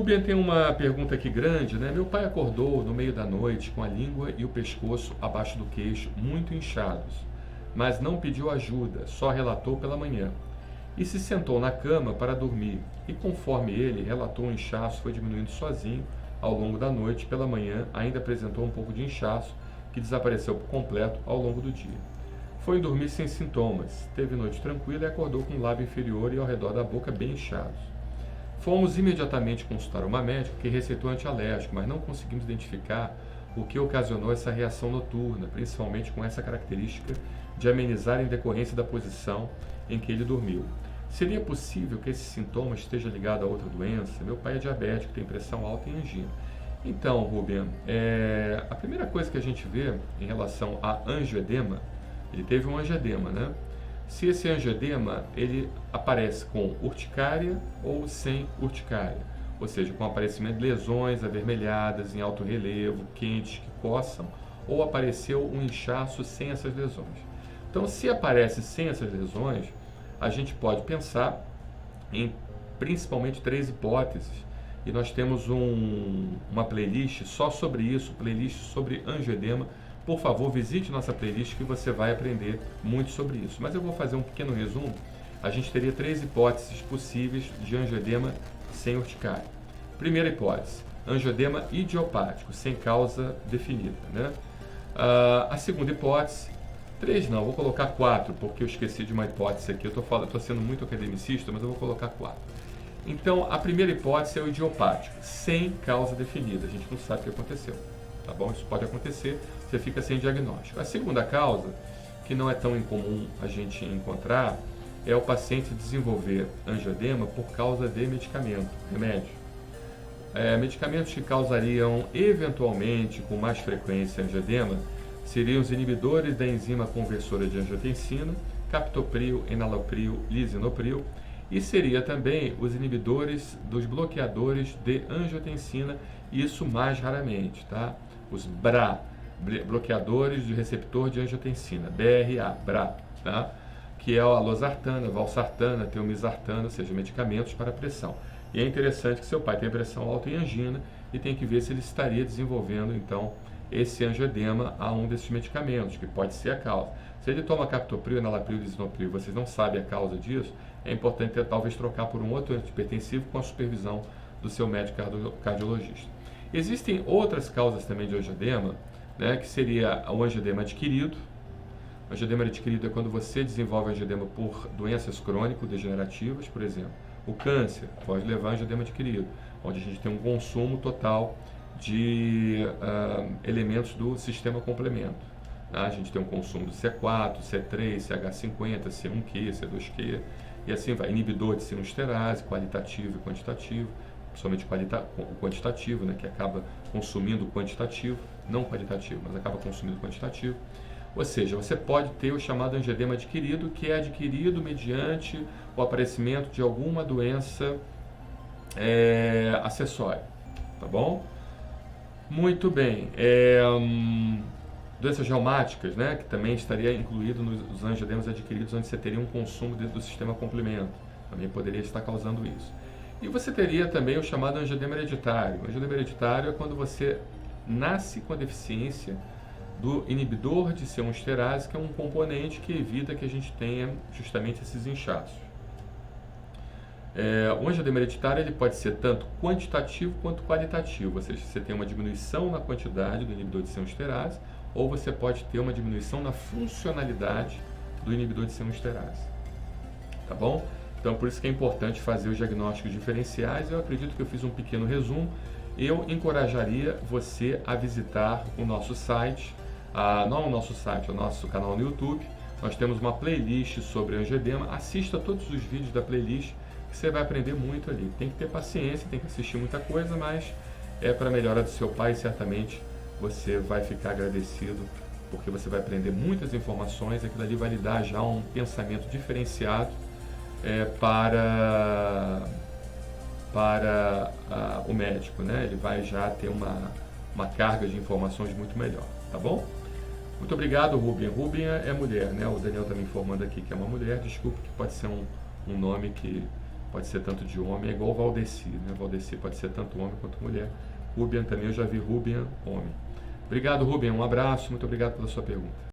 Rubem tem uma pergunta aqui grande, né? Meu pai acordou no meio da noite com a língua e o pescoço abaixo do queixo muito inchados, mas não pediu ajuda, só relatou pela manhã. E se sentou na cama para dormir, e conforme ele relatou, o inchaço foi diminuindo sozinho ao longo da noite. Pela manhã ainda apresentou um pouco de inchaço, que desapareceu por completo ao longo do dia. Foi dormir sem sintomas, teve noite tranquila e acordou com o lábio inferior e ao redor da boca bem inchados. Fomos imediatamente consultar uma médica que receitou antialérgico, mas não conseguimos identificar o que ocasionou essa reação noturna, principalmente com essa característica de amenizar em decorrência da posição em que ele dormiu. Seria possível que esse sintoma esteja ligado a outra doença? Meu pai é diabético, tem pressão alta e angina. Então, Rubem, a primeira coisa que a gente vê em relação a angioedema, ele teve um angioedema, né? Se esse angioedema, ele aparece com urticária ou sem urticária, ou seja, com aparecimento de lesões avermelhadas em alto relevo, quentes, que coçam, ou apareceu um inchaço sem essas lesões. Então, se aparece sem essas lesões, a gente pode pensar em principalmente 3 hipóteses, e nós temos uma playlist só sobre isso, playlist sobre angioedema. Por favor, visite nossa playlist que você vai aprender muito sobre isso. Mas eu vou fazer um pequeno resumo. A gente teria 3 hipóteses possíveis de angioedema sem urticária. Primeira hipótese, angioedema idiopático, sem causa definida, né? A segunda hipótese, 3 não, vou colocar 4, porque eu esqueci de uma hipótese aqui. Eu estou sendo muito academicista, mas eu vou colocar 4. Então, a primeira hipótese é o idiopático, sem causa definida. A gente não sabe o que aconteceu, tá bom? Isso pode acontecer, você fica sem diagnóstico. A segunda causa, que não é tão incomum a gente encontrar, é o paciente desenvolver angioedema por causa de medicamento, remédio. Medicamentos que causariam, eventualmente, com mais frequência, angioedema, seriam os inibidores da enzima conversora de angiotensina, captopril, enalapril, lisinopril, e seria também os inibidores dos bloqueadores de angiotensina, isso mais raramente, tá? Os BRA, bloqueadores do receptor de angiotensina, BRA, tá? Que é a losartana, valsartana, telmisartana, ou seja, medicamentos para pressão. E é interessante que seu pai tem pressão alta e angina e tem que ver se ele estaria desenvolvendo, então, esse angioedema a um desses medicamentos, que pode ser a causa. Se ele toma captopril, enalapril, lisinopril, vocês não sabem a causa disso, é importante talvez trocar por um outro antihipertensivo com a supervisão do seu médico cardiologista. Existem outras causas também de angioedema, né, que seria o angioedema adquirido. O angioedema adquirido é quando você desenvolve angioedema por doenças crônico-degenerativas, por exemplo. O câncer pode levar a angioedema adquirido, onde a gente tem um consumo total de elementos do sistema complemento. A gente tem um consumo do C4, C3, CH50, C1Q, C2Q, e assim vai. Inibidor de sinosterase, qualitativo e quantitativo, principalmente o quantitativo, né, que acaba consumindo o quantitativo, não qualitativo, mas acaba consumindo o quantitativo. Ou seja, você pode ter o chamado angioedema adquirido, que é adquirido mediante o aparecimento de alguma doença acessória, tá bom? Muito bem. Doenças reumáticas, né, que também estaria incluído nos angioedemas adquiridos, onde você teria um consumo do sistema complemento, também poderia estar causando isso. E você teria também o chamado angioedema hereditário. O angioedema hereditário é quando você nasce com a deficiência do inibidor de C1 esterase, que é um componente que evita que a gente tenha justamente esses inchaços. O angioedema hereditário ele pode ser tanto quantitativo quanto qualitativo, ou seja, você tem uma diminuição na quantidade do inibidor de C1 esterase, ou você pode ter uma diminuição na funcionalidade do inibidor de C1 esterase. Tá bom? Então, por isso que é importante fazer os diagnósticos diferenciais. Eu acredito que eu fiz um pequeno resumo. Eu encorajaria você a visitar o nosso site, não o nosso site, o nosso canal no YouTube. Nós temos uma playlist sobre angioedema. Assista todos os vídeos da playlist, que você vai aprender muito ali. Tem que ter paciência, tem que assistir muita coisa, mas é para a melhora do seu pai, certamente você vai ficar agradecido, porque você vai aprender muitas informações. Aquilo ali vai lhe dar já um pensamento diferenciado para o médico, né? Ele vai já ter uma carga de informações muito melhor, tá bom? Muito obrigado, Rubem. Rubem é mulher, né? O Daniel está me informando aqui que é uma mulher. Desculpe que pode ser um nome que pode ser tanto de homem, é igual o Valdeci, né? Valdeci pode ser tanto homem quanto mulher. Rubian também, eu já vi Rubian homem. Obrigado, Rubian, um abraço, muito obrigado pela sua pergunta.